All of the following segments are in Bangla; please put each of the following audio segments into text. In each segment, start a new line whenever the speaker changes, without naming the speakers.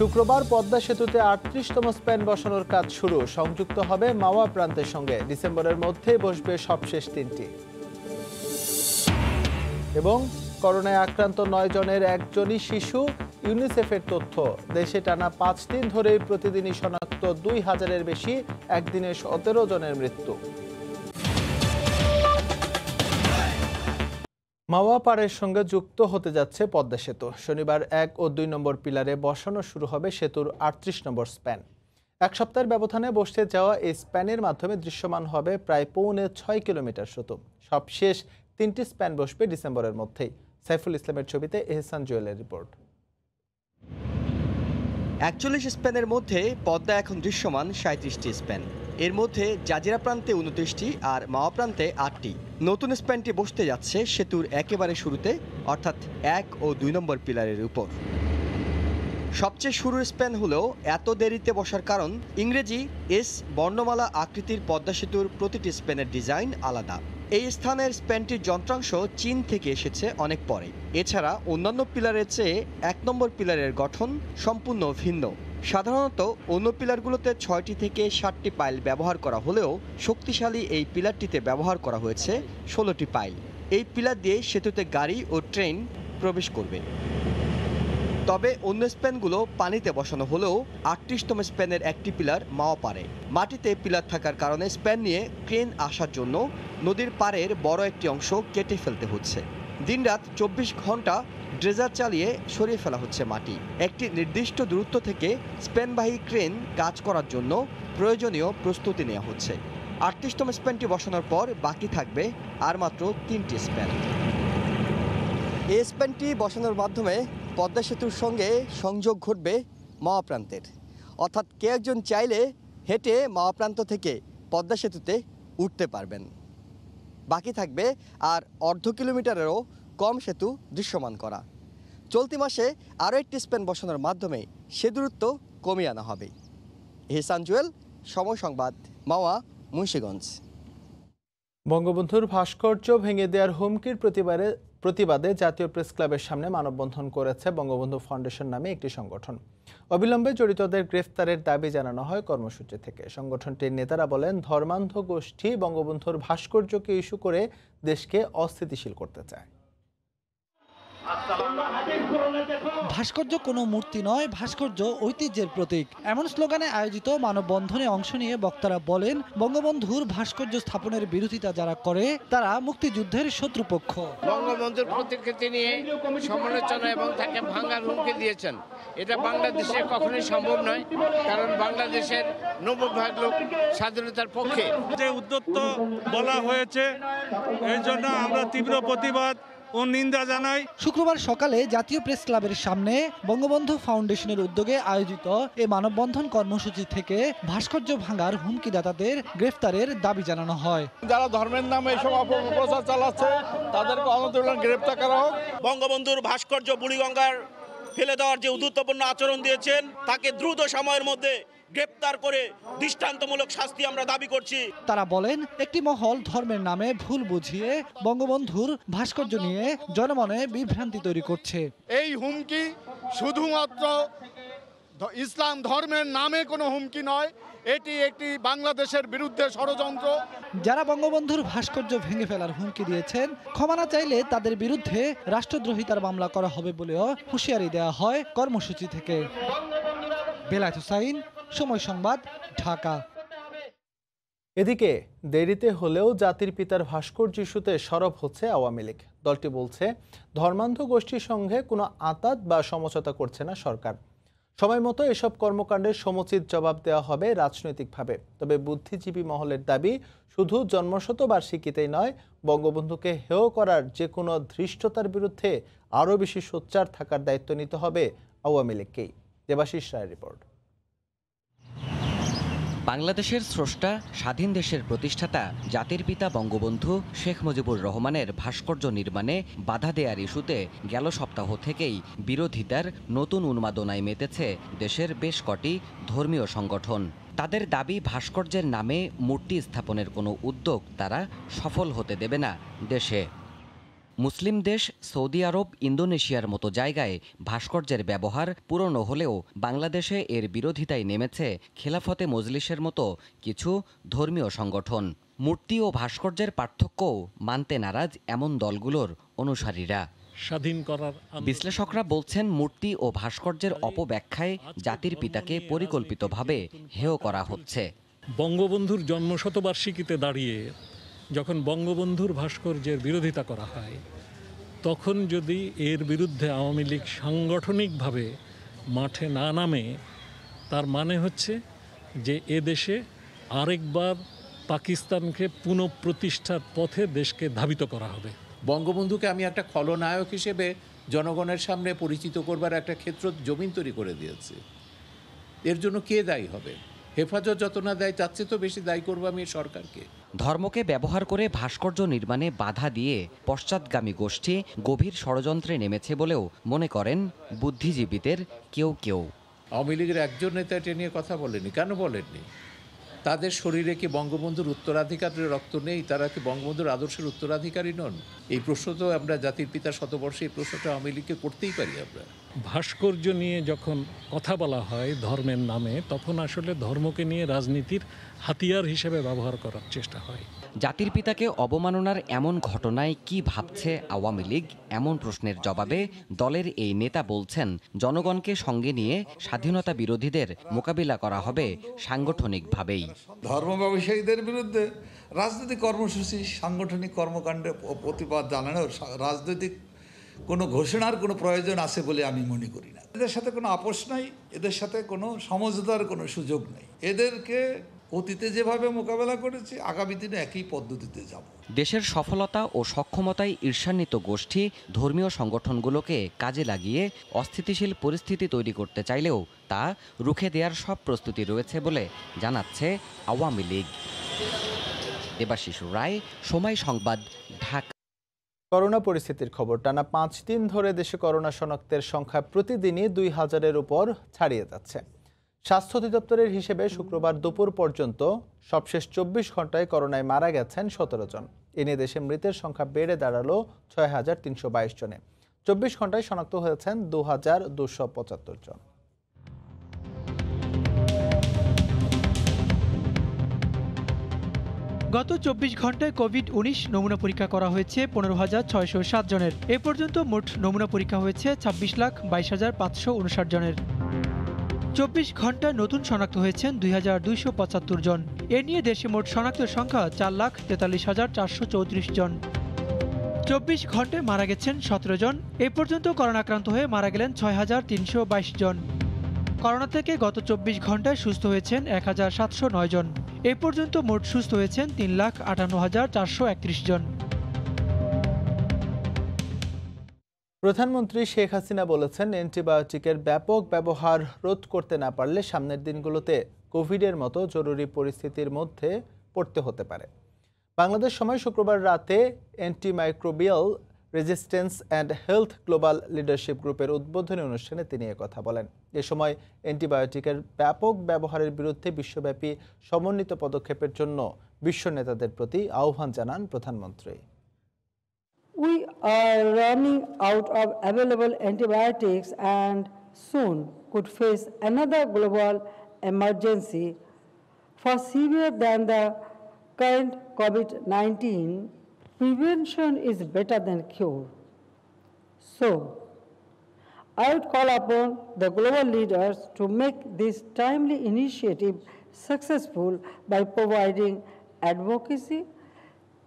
শুক্রবার পদ্মা সেতুতে ৩৮তম স্প্যান বসানোর কাজ শুরু। সংযুক্ত হবে মাওয়া প্রান্তের সঙ্গে। ডিসেম্বরের মধ্যে বসবে সবশেষ ৩টি। এবং করোনায় আক্রান্ত ৯ জনের একজনই শিশু। ইউনিসেফের তথ্য, দেশে টানা ৫ দিন ধরেই প্রতিদিনই শনাক্ত ২,০০০-এর বেশি, একদিনে ১৭ জনের মৃত্যু। মাওয়া পাড়ের সঙ্গে যুক্ত হতে যাচ্ছে পদ্মা সেতু। শনিবার ১ ও ২ নম্বর পিলারে বসানো শুরু হবে সেতুর ৩৮ নম্বর স্প্যান। এক সপ্তাহের ব্যবধানে বসতে যাওয়া এই স্প্যানের মাধ্যমে দৃশ্যমান হবে প্রায় ৬.৫ কিলোমিটার সেতু। সবশেষ ৩টি স্প্যান বসবে ডিসেম্বরের মধ্যেই। সাইফুল ইসলামের ছবিতে এহসান জুয়েলের রিপোর্ট।
৪১ স্প্যানের মধ্যে পদ্মা এখন দৃশ্যমান ৩৭টি স্প্যান। এর মধ্যে জাজিরা প্রান্তে ২৯টি আর মাওয়া প্রান্তে ৮টি। নতুন স্প্যানটি বসতে যাচ্ছে সেতুর একেবারে শুরুতে, অর্থাৎ ১ ও ২ নম্বর পিলারের উপর। সবচেয়ে শুরুর স্প্যান হলেও এত দেরিতে বসার কারণ, ইংরেজি এস বর্ণমালা আকৃতির পদ্মা সেতুর প্রতিটি স্প্যানের ডিজাইন আলাদা। এই স্থানের স্প্যানটির যন্ত্রাংশ চীন থেকে এসেছে অনেক পরে। এছাড়া অন্যান্য পিলারের চেয়ে ১ নম্বর পিলারের গঠন সম্পূর্ণ ভিন্ন। সাধারণত অন্য পিলারগুলোতে ৬টি থেকে ৭টি পাইল ব্যবহার করা হলেও শক্তিশালী এই পিলারটিতে ব্যবহার করা হয়েছে ১৬টি পাইল। এই পিলার দিয়ে সেতুতে গাড়ি ও ট্রেন প্রবেশ করবে। তবে অন্য স্প্যানগুলো পানিতে বসানো হলেও ৩৮তম স্প্যানের একটি পিলার মাওয়া পাড়ে। মাটিতে পিলার থাকার কারণে স্প্যান নিয়ে ক্রেন আসার জন্য নদীর পাড়ের বড় একটি অংশ কেটে ফেলতে হচ্ছে। দিনরাত ২৪ ঘন্টা ড্রেজার চালিয়ে সরিয়ে ফেলা হচ্ছে মাটি। একটি নির্দিষ্ট দূরত্ব থেকে স্প্যানবাহী ক্রেন কাজ করার জন্য প্রয়োজনীয় প্রস্তুতি নেওয়া হচ্ছে। ৩৮তম স্প্যানটি বসানোর পর বাকি থাকবে আর মাত্র ৩টি স্প্যান। এই স্প্যানটি বসানোর মাধ্যমে পদ্মা সেতুর সঙ্গে সংযোগ ঘটবে মাওয়া প্রান্তের, অর্থাৎ কেউ একজন চাইলে হেঁটে মাওয়া প্রান্ত থেকে পদ্মা সেতুতে উঠতে পারবেন। বাকি থাকবে আর অর্ধ কিলোমিটারেরও কম সেতু দৃশ্যমান করা। চলতি মাসে আরও একটি স্প্যান বসানোর মাধ্যমে সে দূরত্ব কমিয়ে আনা হবে। এহসান জুয়েল, সময় সংবাদ, মাওয়া, মুন্সিগঞ্জ।
বঙ্গবন্ধুর ভাস্কর্য ভেঙে দেওয়ার হুমকির প্রতিবাদে জাতীয় প্রেস ক্লাবের সামনে মানববন্ধন করেছে বঙ্গবন্ধু ফাউন্ডেশন নামে একটি সংগঠন। অবিলম্বে জড়িতদের গ্রেফতারের দাবি জানানো হয় কর্মসূচি থেকে। সংগঠনটির নেতারা বলেন, ধর্মান্ধ গোষ্ঠী বঙ্গবন্ধুর ভাস্কর্যকে ইস্যু করে দেশকে অস্থিতিশীল করতে চায়।
ভাস্কর্য কোনো মূর্তি নয়, ভাস্কর্য ঐতিহ্যের প্রতীক। এমন স্লোগানে আয়োজিত মানববন্ধনে অংশ নিয়ে বক্তারা বলেন, বঙ্গবন্ধুর ভাস্কর্য স্থাপনের বিরোধিতা যারা করে তারা মুক্তিযুদ্ধের শত্রুপক্ষ।
বঙ্গবন্ধুর প্রতিকৃতি নিয়ে সমালোচনা এবং তাকে ভাঙার হুমকি দিয়েছেন। এটা বাংলাদেশে কখনোই সম্ভব নয়, কারণ বাংলাদেশের ৯০% লোক স্বাধীনতার পক্ষে।
যে উদ্যত বলা হয়েছে, এই জন্য আমরা তীব্র প্রতিবাদ ও নিন্দা জানাই।
শুক্রবার সকালে জাতীয় প্রেস ক্লাবের সামনে বঙ্গবন্ধু ফাউন্ডেশনের উদ্যোগে আয়োজিত এই মানববন্ধন কর্মসূচি থেকে ভাস্কর্য ভাঙার হুমকিদাতাদের গ্রেফতারের দাবি জানানো হয়।
যারা ধর্মের নামে এসব অপপ্রচার চালাচ্ছে তাদেরকে অনতিবিলম্বে গ্রেফতার করা হোক।
বঙ্গবন্ধুর ভাস্কর্য বুড়িগঙ্গার ফেলে দেওয়ার যে উদ্ধত্তপূর্ণ আচরণ দিয়েছেন, তাকে দ্রুত সময়ের মধ্যে গ্রেপ্তার করে দৃষ্টান্তমূলক শাস্তি আমরা দাবি করছি।
তারা বলেন, একটি মহল ধর্মের নামে ভুল বুঝিয়ে বঙ্গবন্ধুর ভাস্কর্য নিয়ে জনমনে বিভ্রান্তি তৈরি করছে।
এই হুমকি শুধুমাত্র ইসলাম ধর্মের নামে কোনো হুমকি নয়, এটি একটি বাংলাদেশের বিরুদ্ধে ষড়যন্ত্র।
যারা বঙ্গবন্ধুর ভাস্কর্য ভেঙে ফেলার হুমকি দিয়েছেন, ক্ষমা না চাইলে তাদের বিরুদ্ধে রাষ্ট্রদ্রোহিতার মামলা করা হবে বলেও হুঁশিয়ারি দেওয়া হয় কর্মসূচি থেকে। বেলায়েত হোসাইন, সময় সংবাদ, ঢাকা।
এদিকে দেরিতে হলেও জাতির পিতার ভাস্কর্য ইস্যুতে সরব হচ্ছে আওয়ামী লীগ। দলটি বলছে, ধর্মান্ধ গোষ্ঠীর সঙ্গে কোনো আঁতাত বা সমঝোতা করছে না সরকার। সময় মতো এসব কর্মকাণ্ডের সমুচিত জবাব দেওয়া হবে রাজনৈতিকভাবে। তবে বুদ্ধিজীবী মহলের দাবি, শুধু জন্মশতবার্ষিকীতেই নয়, বঙ্গবন্ধুকে হেয় করার যে কোনো ধৃষ্টতার বিরুদ্ধে আরও বেশি সোচ্চার থাকার দায়িত্ব নিতে হবে আওয়ামী লীগকেই। দেবাশিস রায়ের রিপোর্ট।
বাংলাদেশের স্রষ্টা, স্বাধীন দেশের প্রতিষ্ঠাতা জাতির পিতা বঙ্গবন্ধু শেখ মুজিবুর রহমানের ভাস্কর্য নির্মাণে বাধা দেয়ার ইস্যুতে গেল সপ্তাহ থেকেই বিরোধিতার নতুন উন্মাদনায় মেতেছে দেশের বেশ কটি ধর্মীয় সংগঠন। তাদের দাবি, ভাস্কর্যের নামে মূর্তি স্থাপনের কোনো উদ্যোগ তারা সফল হতে দেবে না দেশে। মুসলিম দেশ সৌদি আরব, ইন্দোনেশিয়ার মতো জায়গায় ভাস্কর্যের ব্যবহার পুরনো হলেও বাংলাদেশে এর বিরোধিতায় নেমেছে খেলাফতে মজলিসের মতো কিছু ধর্মীয় সংগঠন। মূর্তি ও ভাস্কর্যের পার্থক্যও মানতে নারাজ এমন দলগুলোর অনুসারীরা।
স্বাধীন করার
বিশ্লেষকরা বলছেন, মূর্তি ও ভাস্কর্যের অপব্যাখ্যায় জাতির পিতাকে পরিকল্পিতভাবে হেয় করা হচ্ছে।
বঙ্গবন্ধুর জন্মশতবার্ষিকীতে দাঁড়িয়ে যখন বঙ্গবন্ধুর ভাস্কর্যের বিরোধিতা করা হয়, তখন যদি এর বিরুদ্ধে আওয়ামী লীগ সাংগঠনিকভাবে মাঠে না নামে, তার মানে হচ্ছে যে এদেশে আরেকবার পাকিস্তানকে পুনঃপ্রতিষ্ঠার পথে দেশকে ধাবিত করা হবে।
বঙ্গবন্ধুকে আমি একটা খলনায়ক হিসেবে জনগণের সামনে পরিচিত করবার একটা ক্ষেত্র জমিন তৈরি করে দিয়েছে। এর জন্য কে দায়ী হবে? হেফাজত যত না দেয়, তার চেয়ে তো বেশি দায়ী করবো আমি সরকারকে।
ধর্মকে ব্যবহার করে ভাস্কর্য নির্মাণে বাধা দিয়ে পশ্চাৎগামী গোষ্ঠী গভীর ষড়যন্ত্রে নেমেছে বলেও মনে করেন বুদ্ধিজীবীদের কেউ কেউ।
আওয়ামী লীগের একজন নেতা এটা নিয়ে কথা বলেনি। কেন বলেননি? তাদের শরীরে কি বঙ্গবন্ধুর উত্তরাধিকারের রক্ত নেই? তারা কি বঙ্গবন্ধুর আদর্শের উত্তরাধিকারী নন? এই প্রশ্ন তো আমরা জাতির পিতা শতবর্ষে এই প্রশ্নটা আওয়ামী লীগকে করতেই পারি। আমরা
ভাস্কর্য নিয়ে যখন কথা বলা হয় ধর্মের নামে, তখন আসলে ধর্মকে নিয়ে রাজনীতির হাতিয়ার হিসেবে ব্যবহার করার চেষ্টা হয়।
জাতির পিতাকে অবমাননার এমন ঘটনায় কি ভাবছে আওয়ামী লীগ? এমন প্রশ্নের জবাবে দলের এই নেতা বলছেন, জনগণকে সঙ্গে নিয়ে স্বাধীনতা বিরোধীদের মোকাবিলা করা হবে সাংগঠনিকভাবেই।
ধর্ম ব্যবসায়ীদের বিরুদ্ধে রাজনৈতিক কর্মসূচি, সাংগঠনিক কর্মকাণ্ডে প্রতিবাদ জানানোর রাজনৈতিক কোনো ঘোষণার কোনো প্রয়োজন আছে বলে আমি মনে করি না। এদের সাথে কোনো আপোষ নাই, এদের সাথে কোনো সমঝোতার কোনো সুযোগ নেই। এদেরকে অতীতে যেভাবে মোকাবেলা করেছি, আগামী দিনে একই পদ্ধতিতে যাব।
দেশের সফলতা ও সক্ষমতায় ঈর্ষান্বিত গোষ্ঠী ধর্মীয় সংগঠনগুলোকে কাজে লাগিয়ে অস্থিতিশীল পরিস্থিতি তৈরি করতে চাইলেও তা রুখে দেওয়ার সব প্রস্তুতি রয়েছে বলে জানাচ্ছে আওয়ামী লীগ। দেবাশিস রায়, সময় সংবাদ, ঢাকা।
করোনা পরিস্থিতির খবর। টানা 5 দিন ধরে দেশে করোনা শনাক্তের সংখ্যা প্রতিদিনই 2000-এর উপর ছাড়িয়ে যাচ্ছে। স্বাস্থ্য অধিদপ্তরের হিসেবে শুক্রবার দুপুর পর্যন্ত সবশেষ 24 ঘন্টায় করোনায় মারা গেছেন 17 জন। এ নিয়ে দেশে মৃতের সংখ্যা বেড়ে দাঁড়ালো 6322 জনে। 24 ঘন্টায় শনাক্ত হয়েছেন 2275 জন।
গত 24 ঘন্টায় কোভিড-19 নমুনা পরীক্ষা করা হয়েছে 15,607 জনের। এ পর্যন্ত মোট নমুনা পরীক্ষা হয়েছে 26,22,559 জনের। 24 ঘন্টায় নতুন শনাক্ত হয়েছেন 2,275 জন। এ নিয়ে দেশে মোট শনাক্ত সংখ্যা 4,43,434 জন। 24 ঘন্টায় মারা গেছেন 17 জন। এ পর্যন্ত করোনা আক্রান্ত হয়ে মারা গেলেন 6,322 জন। করোনা থেকে গত 24 ঘন্টায় সুস্থ হয়েছেন 1,709 জন। এ পর্যন্ত মোট সুস্থ হয়েছেন 3,58,431 জন।
প্রধানমন্ত্রী শেখ হাসিনা বলেছেন, অ্যান্টিবায়োটিকের ব্যাপক ব্যবহার রোধ করতে না পারলে সামনের দিনগুলোতে কোভিডের মতো জরুরি পরিস্থিতির মধ্যে পড়তে হতে পারে। বাংলাদেশ সময় শুক্রবার রাতে antimicrobial resistance and health global leadership গ্রুপের উদ্বোধনী অনুষ্ঠানে তিনি একথা বলেন। এ সময় অ্যান্টিবায়োটিকের ব্যাপক ব্যবহারের বিরুদ্ধে বিশ্বব্যাপী সমন্বিত পদক্ষেপের জন্য বিশ্ব নেতাদের প্রতি আহ্বান জানান প্রধানমন্ত্রী।
We are running out of available antibiotics and soon could face another global emergency far severe than the current COVID-19. Prevention is better than cure. So, I would call upon the global leaders to make this timely initiative successful by providing advocacy,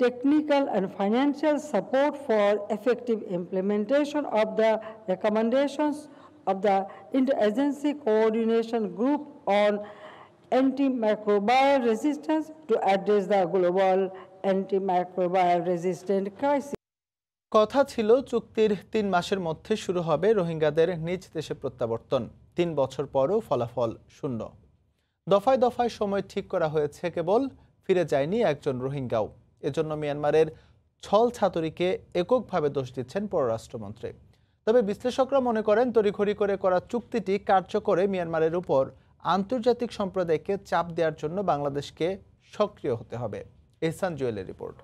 technical and financial support for effective implementation of the recommendations of the Interagency Coordination Group on Antimicrobial Resistance to address the global antimicrobial resistant crisis.
কথা ছিল চুক্তির 3 মাসের মধ্যে শুরু হবে রোহিঙ্গাদের নিজ দেশে প্রত্যাবর্তন। 3 বছর পরও ফলাফল শূন্য। দফায় দফায় সময় ঠিক করা হয়েছে, কেবল ফিরে যায়নি একজন রোহিঙ্গাও। এজন্য মিয়ানমারের ছল ছাতুরিকে এককভাবে দোষ দিচ্ছেন পররাষ্ট্রমন্ত্রী। তবে বিশ্লেষকরা মনে করেন, তড়িঘড়ি করে করা চুক্তিটি কার্যকরে মিয়ানমারের উপর আন্তর্জাতিক সম্প্রদায়কে চাপ দেওয়ার জন্য বাংলাদেশকে সক্রিয় হতে হবে। এহসান জুয়েলের রিপোর্ট।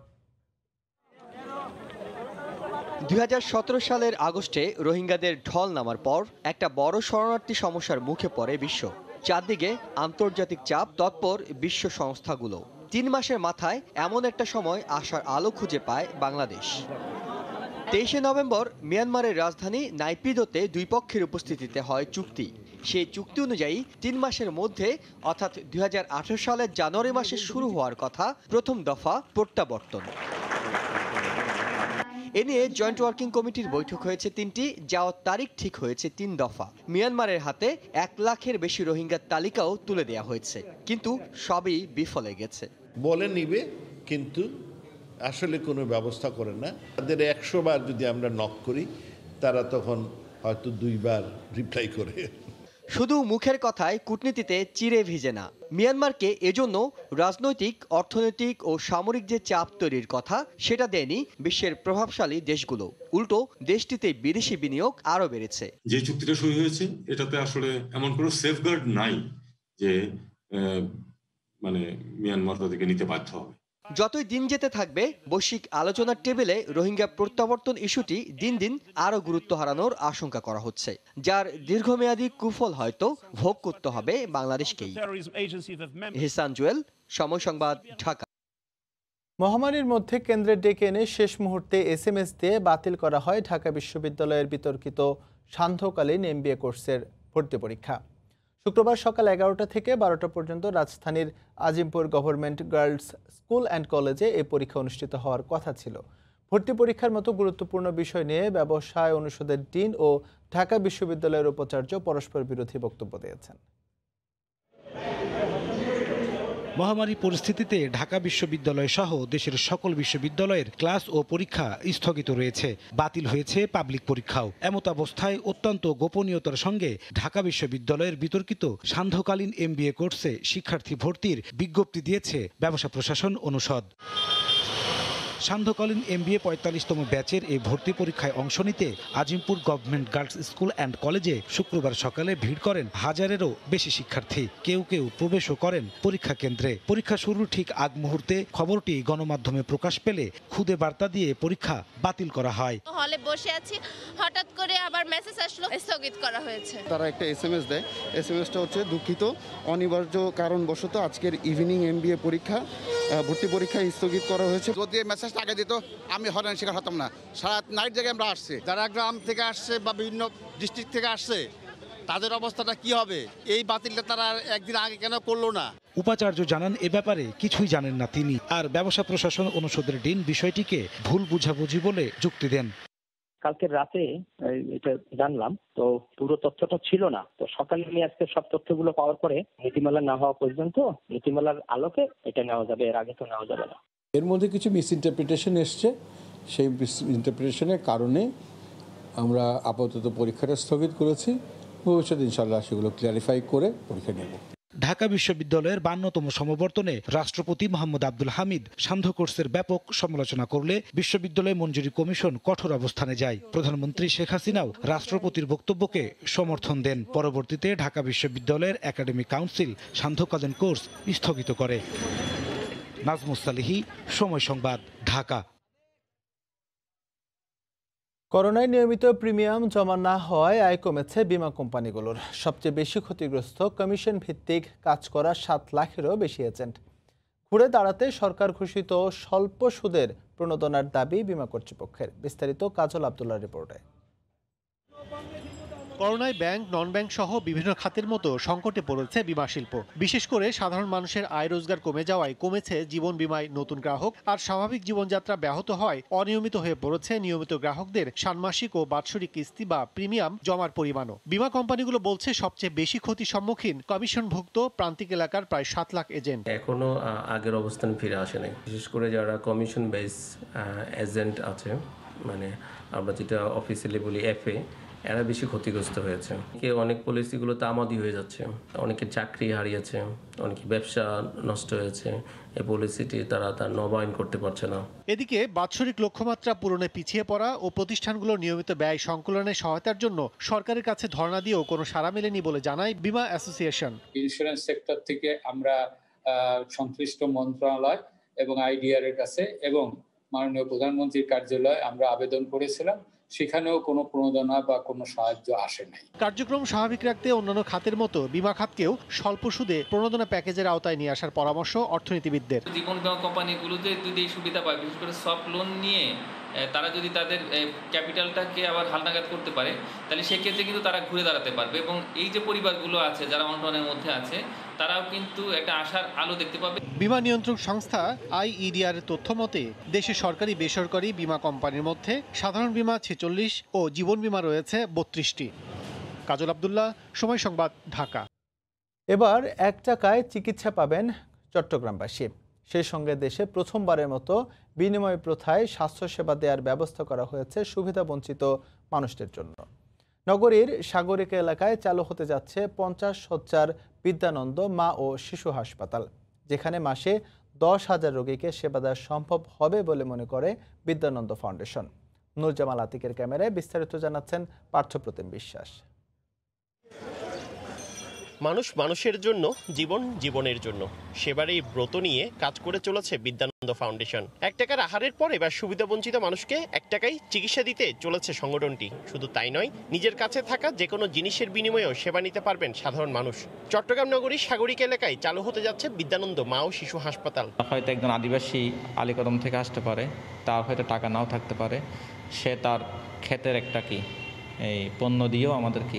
2017 সালের আগস্টে রোহিঙ্গাদের ঢল নামার পর একটা বড় শরণার্থী সমস্যার মুখে পড়ে বিশ্ব। চারদিকে আন্তর্জাতিক চাপ, তৎপর বিশ্ব সংস্থাগুলো। 3 মাসের মাথায় এমন একটা সময় আশার আলো খুঁজে পায় বাংলাদেশ। 23 নভেম্বর মিয়ানমারের রাজধানী নাইপিদোতে দুই পক্ষের উপস্থিতিতে হয় চুক্তি। সেই চুক্তি অনুযায়ী 3 মাসের মধ্যে অর্থাৎ 2018 সালের জানুয়ারি মাসে শুরু হওয়ার কথা প্রথম দফা প্রত্যাবর্তন। এ নিয়ে জয়েন্ট ওয়ার্কিং কমিটির বৈঠক হয়েছে 3টি, যাওয়ার তারিখ ঠিক হয়েছে 3 দফা। মিয়ানমারের হাতে 1 লাখের বেশি রোহিঙ্গার তালিকাও তুলে দেওয়া হয়েছে, কিন্তু সবই বিফলে গেছে।
বলে নিবে কিন্তু আসলে কোনো ব্যবস্থা করে না। তাদের 100 বার যদি আমরা নক করি, তারা তখন হয়তো 2 বার রিপ্লাই করে।
শুধু মুখের কথায় কূটনীতিতে চিড়ে ভিজে না। মিয়ানমারকে এজন্য রাজনৈতিক, অর্থনৈতিক ও সামরিক যে চাপ তৈরির কথা, সেটা দেয়নি বিশ্বের প্রভাবশালী দেশগুলো। উল্টো দেশটিতে বিদেশি বিনিয়োগ আরও বেড়েছে।
যে চুক্তিটা সই হয়েছে এটাতে আসলে এমন কোনো সেফগার্ড নাই যে মানে মিয়ানমার তাদেরকে নিতে বাধ্য হবে।
যতই দিন যেতে থাকবে, বৈশ্বিক আলোচনার টেবিলে রোহিঙ্গা প্রত্যাবর্তন ইস্যুটি দিন দিন আরও গুরুত্ব হারানোর আশঙ্কা করা হচ্ছে, যার দীর্ঘমেয়াদী কুফল হয়তো ভোগ করতে হবে বাংলাদেশকেই। হিসান জুয়েল, সময় সংবাদ, ঢাকা।
মহামারীর মধ্যে কেন্দ্রে ডেকে এনে শেষ মুহূর্তে SMS দিয়ে বাতিল করা হয় ঢাকা বিশ্ববিদ্যালয়ের বিতর্কিত সান্ধ্যকালীন MBA কোর্সের ভর্তি পরীক্ষা। শুক্রবার সকাল 11টা থেকে 12টা পর্যন্ত রাজধানীর Azimpur government girls school and কলেজে এই পরীক্ষা অনুষ্ঠিত হওয়ার কথা ছিল। ভর্তি পরীক্ষার মতো গুরুত্বপূর্ণ বিষয় নিয়ে ব্যবসায় অনুষদের ডিন ও ঢাকা বিশ্ববিদ্যালয়ের উপাচার্য পরস্পর বিরোধী বক্তব্য দিয়েছেন।
মহামারী পরিস্থিতিতে ঢাকা বিশ্ববিদ্যালয় সহ দেশের সকল বিশ্ববিদ্যালয়ের ক্লাস ও পরীক্ষা স্থগিত রয়েছে। বাতিল হয়েছে পাবলিক পরীক্ষাও। এমত অবস্থায় অত্যন্ত গোপনীয়তার সঙ্গে ঢাকা বিশ্ববিদ্যালয়ের বিতর্কিত সান্ধ্যকালীন MBA কোর্সে শিক্ষার্থী ভর্তির বিজ্ঞপ্তি দিয়েছে ব্যবসা প্রশাসন অনুষদ। সান্ধ্যকালীন MBA 45তম ব্যাচের এই ভর্তি পরীক্ষায় অংশ নিতে Azimpur government girls school and কলেজে শুক্রবার সকালে ভিড় করেন হাজারেরও বেশি শিক্ষার্থী। কেউ কেউ প্রবেশও করেন পরীক্ষা কেন্দ্রে। পরীক্ষা শুরুর ঠিক আগ মুহূর্তে খবরটি গণমাধ্যমে প্রকাশ পেলে খুদে বার্তা দিয়ে পরীক্ষা বাতিল করা হয়।
হলে বসে আছি, হঠাৎ করে আবার মেসেজ আসলো স্থগিত করা হয়েছে।
তারা একটা SMS দেয়। SMSটা হচ্ছে দুঃখিত, অনিবার্য কারণবশত আজকের ইভিনিং MBA পরীক্ষা ভর্তি পরীক্ষা স্থগিত করা হয়েছে।
যদি মেসেজটা আগে দিত, আমি হয়রানি শিকার হতাম না। সারা নাইট জায়গায় আমরা আসছি, যারা গ্রাম থেকে আসছে বা বিভিন্ন ডিস্ট্রিক্ট থেকে আসছে, তাদের অবস্থাটা কি হবে? এই বাতিলটা তারা একদিন আগে কেন করলো না?
উপাচার্য জানান এ ব্যাপারে কিছুই জানেন না তিনি। আর ব্যবসা প্রশাসন অনুষদের ডিন বিষয়টিকে ভুল বুঝাবুঝি বলে যুক্তি দেন।
কালকে রাতে এটা জানলাম, তো পুরো তথ্যটা ছিল না। তো সকালে আমি আজকে সব তথ্যগুলো পাওয়ার পরে নীতিমালা না হওয়া পর্যন্ত নীতিমালার আলোকে এটা নেওয়া যাবে, এর আগে তো নেওয়া যাবে না।
এর মধ্যে কিছু মিসইন্টারপ্রিটেশন এসছে, সেই মিসইন্টারপ্রিটেশনের কারণে আমরা আপাতত পরীক্ষাটা স্থগিত করেছি। ভবিষ্যতে ইনশাআল্লাহ সেগুলো ক্লিয়ারিফাই করে পরীক্ষা নেব।
ঢাকা বিশ্ববিদ্যালয়ের 52তম সমাবর্তনে রাষ্ট্রপতি মোহাম্মদ আব্দুল হামিদ সান্ধ্য কোর্সের ব্যাপক সমালোচনা করলে বিশ্ববিদ্যালয় মঞ্জুরি কমিশন কঠোর অবস্থানে যায়। প্রধানমন্ত্রী শেখ হাসিনাও রাষ্ট্রপতির বক্তব্যকে সমর্থন দেন। পরবর্তীতে ঢাকা বিশ্ববিদ্যালয়ের একাডেমিক কাউন্সিল সান্ধ্যকালীন কোর্স স্থগিত করে। নাজমুস সালিহি, সময় সংবাদ, ঢাকা।
করোনায় নিয়মিত প্রিমিয়াম জমা না হওয়ায় আয় কমেছে বিমা কোম্পানিগুলোর। সবচেয়ে বেশি ক্ষতিগ্রস্ত কমিশন ভিত্তিক কাজ করা 7 লাখেরও বেশি এজেন্ট। ঘুরে দাঁড়াতে সরকার ঘোষিত স্বল্প সুদের প্রণোদনার দাবি বিমা কর্তৃপক্ষের। বিস্তারিত কাজল আব্দুল্লাহর রিপোর্টে।
করোনায় ব্যাংক, নন ব্যাংক সহ বিভিন্ন খাতের মতো সংকটে পড়েছে বিমা শিল্প। বিশেষ করে সাধারণ মানুষের আয় রোজগার কমে যাওয়ায় কমেছে জীবন বিমায় নতুন গ্রাহক, আর স্বাভাবিক জীবনযাত্রা ব্যাহত হয় অনিয়মিত হয়ে পড়েছে নিয়মিত গ্রাহকদের ষান্মাসিক ও বাৎসরিক কিস্তি বা প্রিমিয়াম জমার পরিমাণও। বিমা কোম্পানিগুলো বলছে সবচেয়ে বেশি ক্ষতির সম্মুখীন কমিশনভুক্ত প্রান্তিক এলাকার প্রায় 7 লাখ এজেন্ট।
এখনো আগের অবস্থান ফিরে আসে নাই। বিশেষ করে যারা কমিশন বেস এজেন্ট আছে, মানে আমরা যেটা অফিসিয়ালি বলি FA, এরা বেশি ক্ষতিগ্রস্ত হয়েছে। অনেক পলিসিগুলোতে আমাদি হয়ে যাচ্ছে, অনেকে চাকরি হারিয়েছে, অনেকে ব্যবসা নষ্ট হয়েছে। এই পলিসিটি তারা নবায়ন করতে পারছে না।
এদিকে বাৎসরিক লক্ষ্যমাত্রা পূরণে পিছিয়ে পড়া ও প্রতিষ্ঠানগুলো নিয়মিত ব্যয় সংকলনে সহায়তার জন্য সরকারের কাছে ধর্ণা দিয়েও কোনো সাড়া মেলেনি বলে জানায় বিমা অ্যাসোসিয়েশন।
ইন্স্যুরেন্স সেক্টর থেকে আমরা সংশ্লিষ্ট মন্ত্রণালয় এবং IDR এর কাছে এবং
মাননীয় প্রধানমন্ত্রীর কার্যালয়ে আমরা আবেদন করেছিলাম, সেখানেও কোনো প্রণোদনা বা কোনো সাহায্য আসে নাই।
কার্যক্রম স্বাভাবিক রাখতে অন্যান্য খাতের মতো বিমা খাতকেও স্বল্প সুদে প্রণোদনা প্যাকেজের আওতায় নিয়ে আসার পরামর্শ অর্থনীতিবিদদের।
জীবন বীমা কোম্পানিগুলোতে যদি এই সুবিধা পায়, বিশেষ করে সফট লোন নিয়ে তারা যদি তাদের ক্যাপিটালটাকে আবার হালনাগাদ করতে পারে, তাহলে সেক্ষেত্রে কিন্তু তারা ঘুরে দাঁড়াতে পারবে এবং এই যে পরিবারগুলো আছে যারা অনটনের মধ্যে আছে তারাও কিন্তু একটা আশার আলো দেখতে পাবে।
বিমা নিয়ন্ত্রক সংস্থা IEDR এর তথ্য মতে দেশে সরকারি বেসরকারি বিমা কোম্পানির মধ্যে সাধারণ বিমা 46 ও জীবন বিমা রয়েছে 32টি। কাজল আব্দুল্লাহ, সময় সংবাদ, ঢাকা।
এবার 1 টাকায় চিকিৎসা পাবেন চট্টগ্রামবাসী। সেই সঙ্গে দেশে প্রথমবারের মতো বিনিময় প্রথায় স্বাস্থ্যসেবা দেওয়ার ব্যবস্থা করা হয়েছে সুবিধাবঞ্চিত মানুষদের জন্য। নগরীর সাগরিকা এলাকায় চালু হতে যাচ্ছে 50 শয্যার বিদ্যানন্দ মা ও শিশু হাসপাতাল, যেখানে মাসে 10,000 রোগীকে সেবা দেওয়া সম্ভব হবে বলে মনে করে বিদ্যানন্দ ফাউন্ডেশন। নুরজামাল আতিকের ক্যামেরায় বিস্তারিত জানাচ্ছেন পার্থপ্রতিম বিশ্বাস।
মানুষ মানুষের জন্য, জীবন জীবনের জন্য, সেবার এই ব্রত নিয়ে কাজ করে চলেছে বিদ্যানন্দ ফাউন্ডেশন। 1 টাকার আহারের পর এবার সুবিধাবঞ্চিত মানুষকে 1 টাকায় চিকিৎসা দিতে চলেছে সংগঠনটি। শুধু তাই নয়, নিজের কাছে থাকা যে কোনো জিনিসের বিনিময়েও সেবা নিতে পারবেন সাধারণ মানুষ। চট্টগ্রাম নগরীর সাগরিকা এলাকায় চালু হতে যাচ্ছে বিদ্যানন্দ মা ও শিশু হাসপাতাল।
হয়তো একজন আদিবাসী আলীকদম থেকে আসতে পারে, তার হয়তো টাকা নাও থাকতে পারে, সে তার ক্ষেতের একটা এই পণ্য দিয়েও আমাদেরকে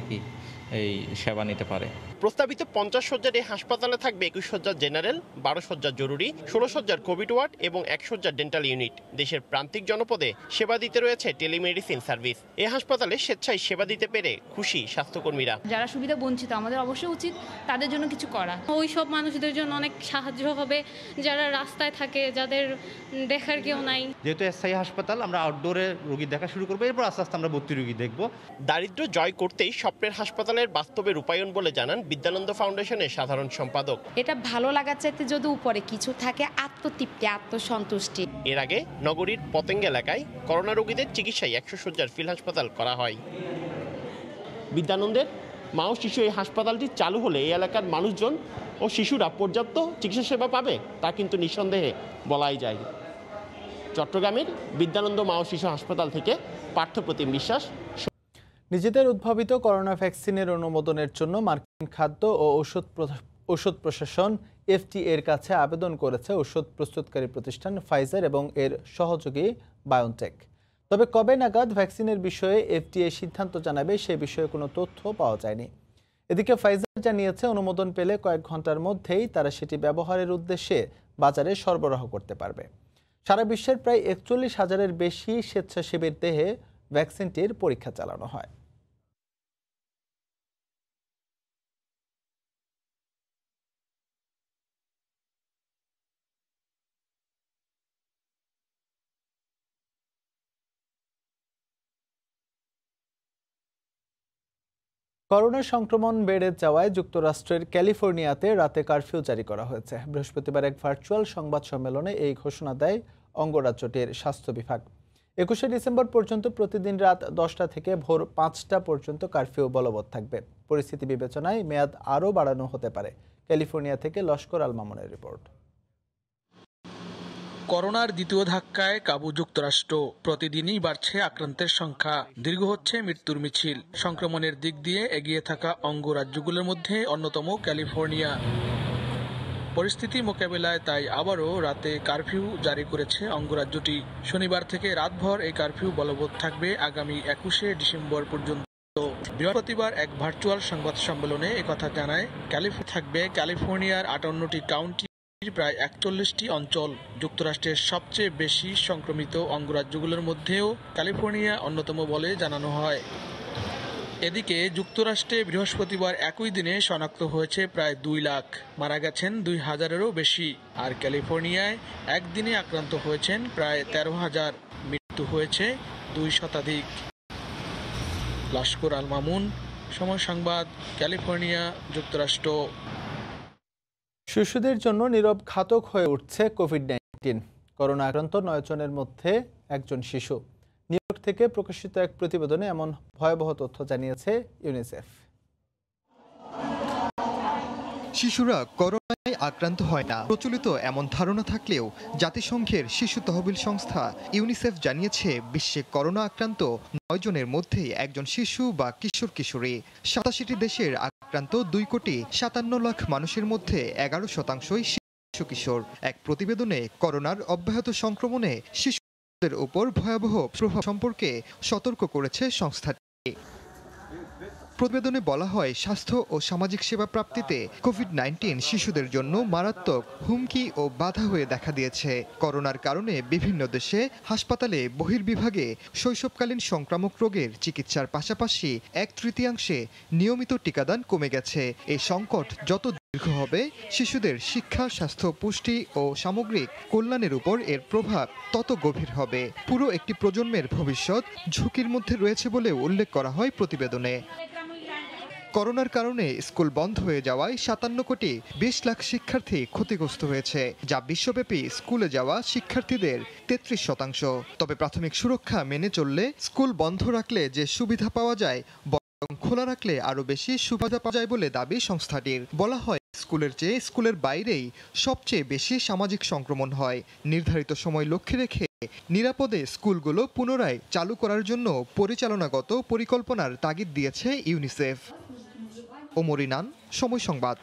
এই সেবা নিতে পারে।
প্রস্তাবিত 50 শয্যার এই হাসপাতালে থাকবে 21 শয্যার জেনারেল, 12 শয্যার জরুরি, 16 শয্যার কোভিড ওয়ার্ড এবং 1 শয্যার ডেন্টাল ইউনিট। দেশের প্রান্তিক জনপদে সেবা দিতে রয়েছে টেলিমেডিসিন সার্ভিস। এই হাসপাতালে স্বেচ্ছায় সেবা দিতে পেরে খুশি স্বাস্থ্যকর্মীরা।
যারা সুবিধা বঞ্চিত, আমাদের অবশ্যই উচিত তাদের জন্য কিছু করা। ওই সব মানুষদের জন্য অনেক সাহায্য হবে যারা রাস্তায় থাকে, যাদের দেখার কেউ নাই।
যেহেতু স্থায়ী হাসপাতাল, আমরা আউটডোরে রোগী দেখা শুরু করবো, এরপর আস্তে আস্তে আমরা ভর্তি রোগী দেখব।
দারিদ্র্য জয় করতেই স্বপ্নের হাসপাতালের বাস্তবে রূপায়ণ বলে জানান বিদ্যানন্দ ফাউন্ডেশনের সাধারণ সম্পাদক।
এটা ভালো লাগার চাইতে যদি উপরে কিছু থাকে, আত্মতৃপ্তি, আত্মসন্তুষ্টি।
এর আগে নগরীর পতেঙ্গ এলাকায় করোনা রোগীদের চিকিৎসায় 100 শয্যার ফিল হাসপাতাল করা হয়। বিদ্যানন্দের মা ও শিশু এই হাসপাতালটি চালু হলে এই এলাকার মানুষজন ও শিশুরা পর্যাপ্ত চিকিৎসা সেবা পাবে তা কিন্তু নিঃসন্দেহে বলাই যায়। চট্টগ্রামের বিদ্যানন্দ মা ও শিশু হাসপাতাল থেকে পার্থপ্রতিম বিশ্বাস।
নিজেদের উদ্ভাবিত করোনা ভ্যাকসিনের অনুমোদনের জন্য মার্কিন খাদ্য ও ঔষধ প্রশাসন FDA এর কাছে আবেদন করেছে ওষুধ প্রস্তুতকারী প্রতিষ্ঠান ফাইজার এবং এর সহযোগী বায়োনটেক। তবে কবে নাগাদ ভ্যাকসিনের বিষয়ে FDA সিদ্ধান্ত জানাবে সে বিষয়ে কোনো তথ্য পাওয়া যায়নি। এদিকে ফাইজার জানিয়েছে অনুমোদন পেলে কয়েক ঘন্টার মধ্যেই তারা সেটি ব্যবহারের উদ্দেশ্যে বাজারে সরবরাহ করতে পারবে। সারা বিশ্বের প্রায় 41,000-এর বেশি স্বেচ্ছাসেবীর দেহে ভ্যাকসিনটির পরীক্ষা চালানো হয়। করোনা সংক্রমণ বেড়ে যাওয়ায় যুক্তরাষ্ট্রের ক্যালিফোর্নিয়াতে রাতে কারফিউ জারি করা হয়েছে। বৃহস্পতিবার এক ভার্চুয়াল সংবাদ সম্মেলনে এই ঘোষণা দেয় অঙ্গরাজ্যটির স্বাস্থ্য বিভাগ। 21শে ডিসেম্বর পর্যন্ত প্রতিদিন রাত 10টা থেকে ভোর 5টা পর্যন্ত কারফিউ বলবৎ থাকবে। পরিস্থিতি বিবেচনায় মেয়াদ আরও বাড়ানো হতে পারে। ক্যালিফোর্নিয়া থেকে লস্কর আল মামুনের রিপোর্ট।
করোনার দ্বিতীয় ধাক্কায় কাবু যুক্তরাষ্ট্র। প্রতিদিনই বাড়ছে আক্রান্তের সংখ্যা, দীর্ঘ হচ্ছে মৃত্যুর মিছিল। সংক্রমণের দিক দিয়ে এগিয়ে থাকা অঙ্গরাজ্যগুলোর মধ্যে অন্যতম ক্যালিফোর্নিয়া। পরিস্থিতি মোকাবেলায় তাই আবারও রাতে কারফিউ জারি করেছে অঙ্গরাজ্যটি। শনিবার থেকে রাতভর এই কারফিউ বলবৎ থাকবে আগামী 21শে ডিসেম্বর পর্যন্ত। বৃহস্পতিবার এক ভার্চুয়াল সংবাদ সম্মেলনে একথা জানায় ক্যালিফোর্নিয়ার 58টি কাউন্টি, প্রায় 41টি অঞ্চল। যুক্তরাষ্ট্রের সবচেয়ে বেশি সংক্রমিত অঙ্গরাজ্যগুলোর মধ্যেও ক্যালিফোর্নিয়া অন্যতম বলে জানানো হয়। এদিকে যুক্তরাষ্ট্রে বৃহস্পতিবার একই দিনে শনাক্ত হয়েছে প্রায় 2 লাখ, মারা গেছেন 2,000-এরও বেশি। আর ক্যালিফোর্নিয়ায় একদিনে আক্রান্ত হয়েছেন প্রায় 13,000, মৃত্যু হয়েছে 2 শতাধিক। লস্কর আল মামুন, সময় সংবাদ, ক্যালিফোর্নিয়া, যুক্তরাষ্ট্র।
শিশুদের জন্য নীরব ঘাতক হয়ে উঠছে কোভিড-19। করোনা আক্রান্ত 9 জনের মধ্যে একজন শিশু। নিউইয়র্ক থেকে প্রকাশিত এক প্রতিবেদনে এমন ভয়াবহ তথ্য জানিয়েছে ইউনিসেফ।
শিশুরা করোনায় আক্রান্ত হয় না, প্রচলিত এমন ধারণা থাকলেও জাতিসংঘের শিশু তহবিল সংস্থা ইউনিসেফ জানিয়েছে বিশ্বে করোনা আক্রান্ত 9 জনের মধ্যে একজন শিশু বা কিশোর কিশোরী। 87টি দেশের আক্রান্ত 2,57 লাখ মানুষের মধ্যে 11% শিশু কিশোর। এক প্রতিবেদনে করোনার অব্যাহত সংক্রমণে শিশুদের উপর ভয়াবহ প্রভাব সম্পর্কে সতর্ক করেছে সংস্থাটি। প্রতিবেদনে বলা হয়, স্বাস্থ্য ও সামাজিক সেবা প্রাপ্তিতে কোভিড-19 শিশুদের জন্য মারাত্মক হুমকি ও বাধা হয়ে দেখা দিয়েছে। করোনার কারণে বিভিন্ন দেশে হাসপাতালে বহির্বিভাগে শৈশবকালীন সংক্রামক রোগের চিকিৎসার পাশাপাশি 1/3 নিয়মিত টিকাদান কমে গেছে। এই সংকট যত দীর্ঘ হবে, শিশুদের শিক্ষা, স্বাস্থ্য, পুষ্টি ও সামগ্রিক কল্যাণের উপর এর প্রভাব তত গভীর হবে। পুরো একটি প্রজন্মের ভবিষ্যৎ ঝুঁকির মধ্যে রয়েছে বলে উল্লেখ করা হয় প্রতিবেদনে। করোনার কারণে স্কুল বন্ধ হয়ে যাওয়ায় 57 কোটি 20 লাখ শিক্ষার্থী ক্ষতিগ্রস্ত হয়েছে, যা বিশ্বব্যাপী স্কুলে যাওয়া শিক্ষার্থীদের 33%। তবে প্রাথমিক সুরক্ষা মেনে চললে স্কুল বন্ধ রাখলে যে সুবিধা পাওয়া যায়, খোলা রাখলে আরও বেশি সুবিধা পাওয়া যায় বলে দাবি সংস্থাটির। বলা হয়, স্কুলের চেয়ে স্কুলের বাইরেই সবচেয়ে বেশি সামাজিক সংক্রমণ হয়। নির্ধারিত সময় লক্ষ্যে রেখে নিরাপদে স্কুলগুলো পুনরায় চালু করার জন্য পরিচালনাগত পরিকল্পনার তাগিদ দিয়েছে ইউনিসেফ। ওমর ইনান, সময় সংবাদ।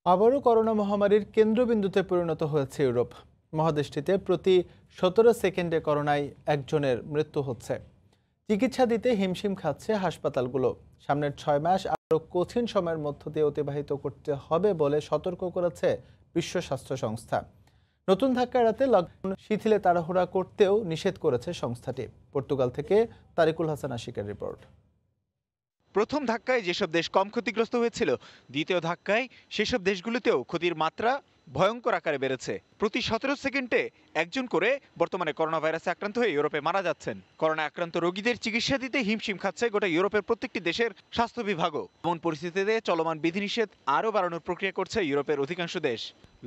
আবারও করোনা মহামারীর কেন্দ্রবিন্দুতে পরিণত হয়েছে ইউরোপ। মহাদেশটিতে প্রতি 17 সেকেন্ডে করোনায় একজনের মৃত্যু হচ্ছে। চিকিৎসা দিতে হিমশিম খাচ্ছে হাসপাতালগুলো। সামনের 6 মাস আরও কঠিন সময়ের মধ্য দিয়ে অতিবাহিত করতে হবে বলে সতর্ক করেছে বিশ্ব স্বাস্থ্য সংস্থা। নতুন ধাক্কা এড়াতে লকডাউন শিথিলে তাড়াহুড়া করতেও নিষেধ করেছে সংস্থাটি। পর্তুগাল থেকে তারিকুল হাসান আশিকের রিপোর্ট।
প্রথম ধাক্কায় যেসব দেশ কম ক্ষতিগ্রস্ত হয়েছিল, দ্বিতীয় ধাক্কায় সেসব দেশগুলোতেও ক্ষতির মাত্রা ভয়ঙ্কর আকারে বেড়েছে। প্রতি 17 সেকেন্ডে একজন করে বর্তমানে করোনা ভাইরাসে আক্রান্ত হয়ে ইউরোপে মারা যাচ্ছেন। করোনা আক্রান্ত রোগীদের চিকিৎসা দিতে হিমশিম খাচ্ছে গোটা ইউরোপের প্রত্যেকটি দেশের স্বাস্থ্য বিভাগও। এমন পরিস্থিতিতে চলমান বিধিনিষেধ আরও বাড়ানোর প্রক্রিয়া করছে ইউরোপের অধিকাংশ দেশ।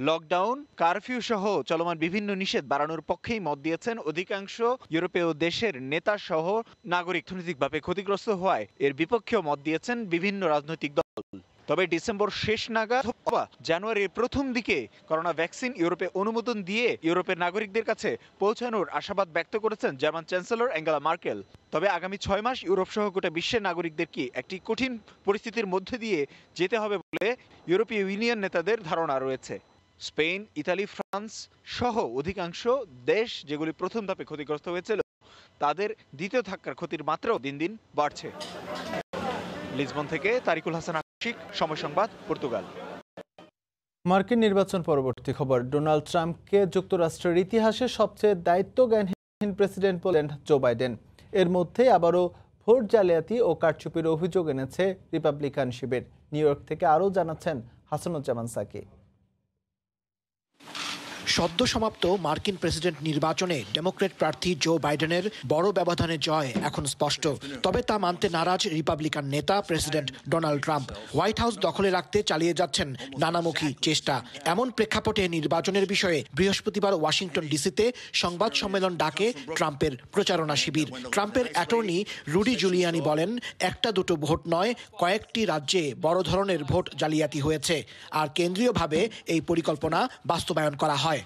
লকডাউন, কারফিউ সহ চলমান বিভিন্ন নিষেধ বাড়ানোর পক্ষেই মত দিয়েছেন অধিকাংশ ইউরোপীয় দেশের নেতা সহ নাগরিক। অর্থনৈতিকভাবে ক্ষতিগ্রস্ত হওয়ায় এর বিপক্ষেও মত দিয়েছেন বিভিন্ন রাজনৈতিক দল। তবে ডিসেম্বর শেষ নাগাদ অথবা জানুয়ারির প্রথম দিকে করোনা ভ্যাকসিন ইউরোপে অনুমোদন দিয়ে ইউরোপের নাগরিকদের কাছে পৌঁছানোর আশাবাদ ব্যক্ত করেছেন জার্মান চ্যান্সেলর অ্যাঙ্গেলা মার্কেল। তবে আগামী 6 মাস ইউরোপ সহ গোটা বিশ্বের নাগরিকদেরকে একটি কঠিন পরিস্থিতির মধ্যে দিয়ে যেতে হবে বলে ইউরোপীয় ইউনিয়ন নেতাদের ধারণা রয়েছে। স্পেন, ইতালি, ফ্রান্স সহ অধিকাংশ দেশ যেগুলি প্রথম ধাপে ক্ষতিগ্রস্ত হয়েছিল, তাদের দ্বিতীয় ধাক্কার ক্ষতির মাত্রাও দিন দিন বাড়ছে। লিসবন থেকে তারিকুল হাসান আশিক, সময় সংবাদ, পর্তুগাল।
মার্কিন নির্বাচন পরবর্তী খবর। ডোনাল্ড ট্রাম্পকে যুক্তরাষ্ট্রের ইতিহাসে সবচেয়ে দায়িত্বজ্ঞানহীন প্রেসিডেন্ট বললেন জো বাইডেন। এর মধ্যে আবারও ভোট জালিয়াতি ও কারচুপির অভিযোগ এনেছে রিপাবলিকান শিবির। নিউ ইয়র্ক থেকে আরও জানাচ্ছেন হাসানুজ্জামান সাকি।
সদ্য সমাপ্ত মার্কিন প্রেসিডেন্ট নির্বাচনে ডেমোক্রেট প্রার্থী জো বাইডেনের বড় ব্যবধানে জয় এখন স্পষ্ট। তবে তা মানতে নারাজ রিপাবলিকান নেতা president Donald Trump. White house দখলে রাখতে চালিয়ে যাচ্ছেন নানামুখী চেষ্টা। এমন প্রেক্ষাপটে নির্বাচনের বিষয়ে বৃহস্পতিবার ওয়াশিংটন ডিসিতে সংবাদ সম্মেলন ডাকে ট্রাম্পের প্রচারণা শিবির। ট্রাম্পের অ্যাটর্নি রুডি জুলিয়ানি বলেন, একটা দুটো ভোট নয়, কয়েকটি রাজ্যে বড় ধরনের ভোট জালিয়াতি হয়েছে, আর কেন্দ্রীয়ভাবে এই পরিকল্পনা বাস্তবায়ন করা হয়।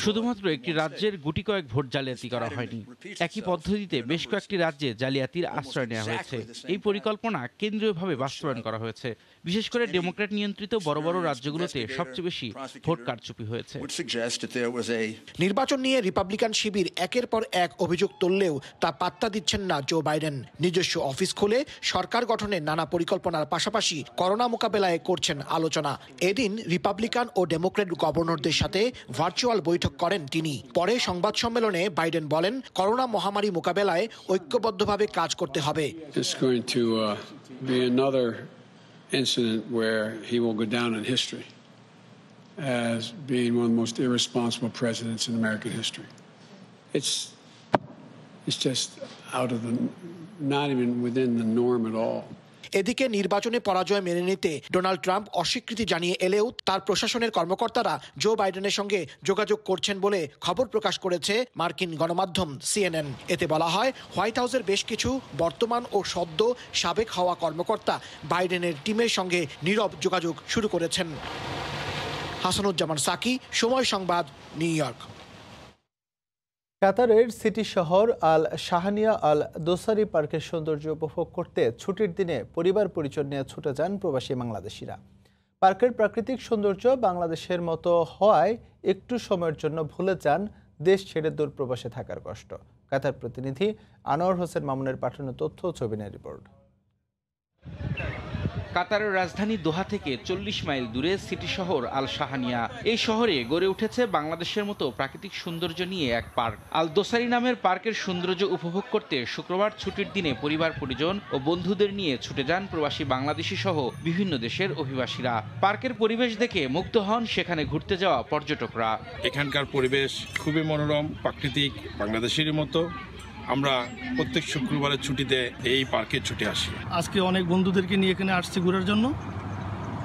শুধুমাত্র একটি রাজ্যের গুটি কয়েক ভোট জালিয়াতি করা হয়নি, একই পদ্ধতিতে বেশ কয়েকটি রাজ্যে জালিয়াতির আশ্রয় নেওয়া হয়েছে। এই পরিকল্পনা কেন্দ্রীয়ভাবে বাস্তবায়ন করা হয়েছে। বিশেষ করে ডেমোক্র্যাট নিয়ন্ত্রিত বড় বড় রাজ্যগুলোতে সবচেয়ে বেশি ভোট কারচুপি হয়েছে।
নির্বাচন নিয়ে রিপাবলিকান শিবির একের পর এক অভিযোগ তুললেও তা পাত্তা দিচ্ছেন না জো বাইডেন। নিজস্ব অফিস খুলে সরকার গঠনের নানা পরিকল্পনার পাশাপাশি করোনা মোকাবেলায় করছেন আলোচনা। এদিন রিপাবলিকান ও ডেমোক্র্যাট গভর্নরদের সাথে ভার্চুয়াল বৈঠক করেন তিনি। পরে সংবাদ সম্মেলনে বাইডেন বলেন, করোনা মহামারী মোকাবেলায় ঐক্যবদ্ধভাবে কাজ করতে হবে।
Incident where he will go down in history as being one of the most irresponsible presidents in American history. It's just out of the, not even within the norm at all.
এদিকে নির্বাচনে পরাজয় মেনে নিতে ডোনাল্ড ট্রাম্প অস্বীকৃতি জানিয়ে এলেও তার প্রশাসনের কর্মকর্তারা জো বাইডেনের সঙ্গে যোগাযোগ করছেন বলে খবর প্রকাশ করেছে মার্কিন গণমাধ্যম CNN। এতে বলা হয় হোয়াইট হাউসের বেশ কিছু বর্তমান ও সদ্য সাবেক হওয়া কর্মকর্তা বাইডেনের টিমের সঙ্গে নীরব যোগাযোগ শুরু করেছেন। হাসানুজ্জামান সাকি, সময় সংবাদ, নিউ ইয়র্ক।
কাতারের সিটি শহর আল শাহানিয়া আল দোসারি পার্কের সৌন্দর্য উপভোগ করতে ছুটির দিনে পরিবার পরিজন নিয়ে ছুটে যান প্রবাসী বাংলাদেশিরা। পার্কের প্রাকৃতিক সৌন্দর্য বাংলাদেশের মতো হওয়ায় একটু সময়ের জন্য ভুলে যান দেশ ছেড়ে দূর প্রবাসে থাকার কষ্ট। কাতার প্রতিনিধি আনোয়ার হোসেন মামুনের পাঠানো তথ্য ও ছবি নিয়ে রিপোর্ট।
কাতারের রাজধানী দোহা থেকে 40 মাইল দূরে সিটি শহর আল শাহানিয়া। এই শহরে গড়ে উঠেছে বাংলাদেশের মতো প্রাকৃতিক সৌন্দর্য নিয়ে এক পার্ক। আল দোসারি নামের পার্কের সৌন্দর্য উপভোগ করতে শুক্রবার ছুটির দিনে পরিবার পরিজন ও বন্ধুদের নিয়ে ছুটে যান প্রবাসী বাংলাদেশি সহ বিভিন্ন দেশের অভিবাসীরা। পার্কের পরিবেশ দেখে মুগ্ধ হন সেখানে ঘুরতে যাওয়া পর্যটকরা।
এখানকার পরিবেশ খুবই মনোরম, প্রাকৃতিক, বাংলাদেশের মতো। আমরা প্রত্যেক শুক্রবারের ছুটিতে এই পার্কে ছুটে আসি।
আজকে অনেক বন্ধুদেরকে নিয়ে এখানে আসছি ঘোরার জন্য,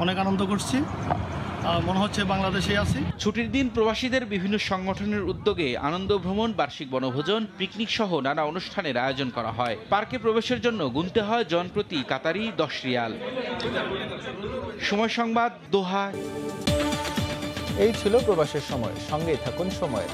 অনেক আনন্দ করছি, মনে হচ্ছে বাংলাদেশে আছি।
ছুটির দিন প্রবাসীদের বিভিন্ন সংগঠনের উদ্যোগে আনন্দ ভ্রমণ, বার্ষিক বনভোজন, পিকনিক সহ নানা অনুষ্ঠানের আয়োজন করা হয়। পার্কে প্রবেশের জন্য গুনতে হয় জনপ্রতি কাতারি 10 রিয়াল। সময় সংবাদ, দোহা।
এই ছিল প্রবাসের সময়। সঙ্গেই থাকুন সময়ের।